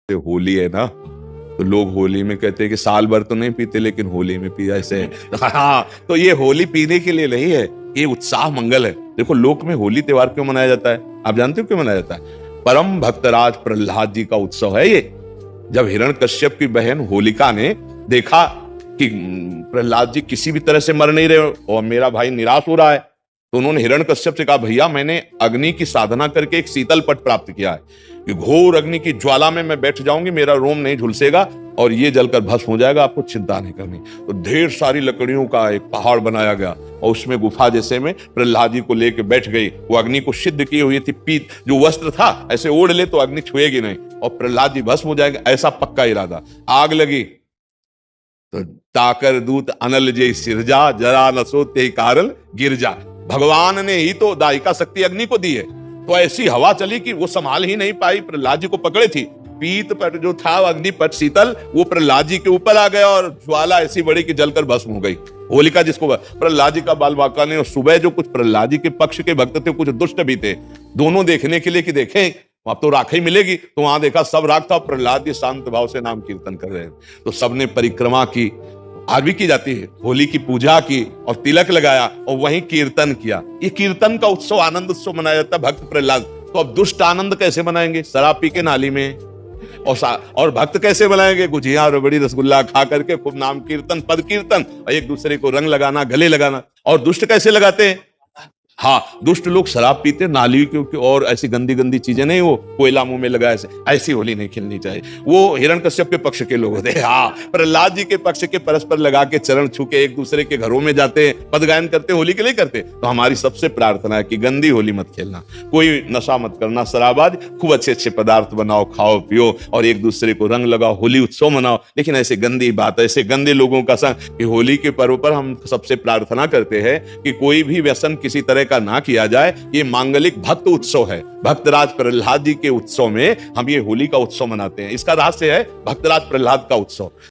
होली है ना, तो लोग होली में कहते हैं कि साल भर तो नहीं पीते लेकिन होली में पिया ऐसे है। हाँ, तो ये होली पीने के लिए नहीं है, ये उत्साह मंगल है। देखो लोक में होली त्योहार क्यों मनाया जाता है, आप जानते हो क्यों मनाया जाता है? परम भक्तराज प्रहलाद जी का उत्सव है ये। जब हिरण्यकश्यप की बहन होलिका ने देखा कि प्रहलाद जी किसी भी तरह से मर नहीं रहे और मेरा भाई निराश हो रहा है, तो उन्होंने हिरण्यकश्यप से कहा, भैया मैंने अग्नि की साधना करके एक शीतल पट प्राप्त किया है कि घोर अग्नि की ज्वाला में मैं बैठ जाऊंगी, मेरा रोम नहीं झुलसेगा और ये जलकर भस्म हो जाएगा, आपको चिंता नहीं करनी। तो ढेर सारी लकड़ियों का एक पहाड़ बनाया गया और उसमें गुफा जैसे में प्रहलाद जी को लेके बैठ गई। वो अग्नि को सिद्ध की हुई थी, पीत जो वस्त्र था ऐसे ओढ़ ले तो अग्नि छुएगी नहीं और प्रहलाद जी भस्म हो जाएंगे, ऐसा पक्का इरादा। आग लगी तो ताकर दूत अनल जय सिरजा, जरा न सोते कारण गिरजा। भगवान ने ही तो दायिका शक्ति अग्नि को दी है, तो ऐसी हवा चली कि वो संभाल ही नहीं पाई, प्रहलाद जी को पकड़े थी। पीत पट जो था अग्नि पट शीतल, वो प्रहलाद जी के ऊपर आ गया और ज्वाला ऐसी बड़ी कि जलकर भस्म हो गई। होलिका जिसको प्रहलाद जी का बाल बांका ने, और सुबह जो कुछ प्रहलाद जी के पक्ष के भक्त थे कुछ दुष्ट भी थे, दोनों देखने के लिए कि देखें अब तो राख ही मिलेगी, तो वहां देखा सब राख था, प्रहलाद जी शांत भाव से नाम कीर्तन कर रहे हैं। तो सबने परिक्रमा की, आज भी की जाती है, होली की पूजा की और तिलक लगाया और वहीं कीर्तन किया। ये कीर्तन का उत्सव, आनंद उत्सव मनाया जाता है भक्त प्रहलाद। तो अब दुष्ट आनंद कैसे मनाएंगे? शराब पी के नाली में। और भक्त कैसे बनाएंगे? गुजिया रबड़ी रसगुल्ला खा करके खूब नाम कीर्तन पद कीर्तन और एक दूसरे को रंग लगाना, गले लगाना। और दुष्ट कैसे लगाते हैं? हाँ, दुष्ट लोग शराब पीते, नाली क्योंकि और ऐसी गंदी गंदी चीजें नहीं, वो कोयला मुंह में लगा ऐसी होली नहीं खेलनी चाहिए। वो हिरण्यकश्यप के पक्ष के लोग होते हैं। हाँ, प्रहलाद जी के पक्ष के परस्पर लगा के चरण छू के एक दूसरे के घरों में जाते हैं, पद गायन करते, होली के लिए करते। तो हमारी सबसे प्रार्थना है कि गंदी होली मत खेलना, कोई नशा मत करना, शराबाज, खूब अच्छे अच्छे पदार्थ बनाओ, खाओ पियो और एक दूसरे को रंग लगाओ, होली उत्सव मनाओ। लेकिन ऐसे गंदी बात, ऐसे गंदे लोगों का संग कि होली के पर्व पर हम सबसे प्रार्थना करते हैं कि कोई भी व्यसन किसी तरह का ना किया जाए। ये मांगलिक भक्त उत्सव है, भक्तराज प्रहलाद जी के उत्सव में हम ये होली का उत्सव मनाते हैं। इसका रहस्य है भक्तराज प्रहलाद का उत्सव।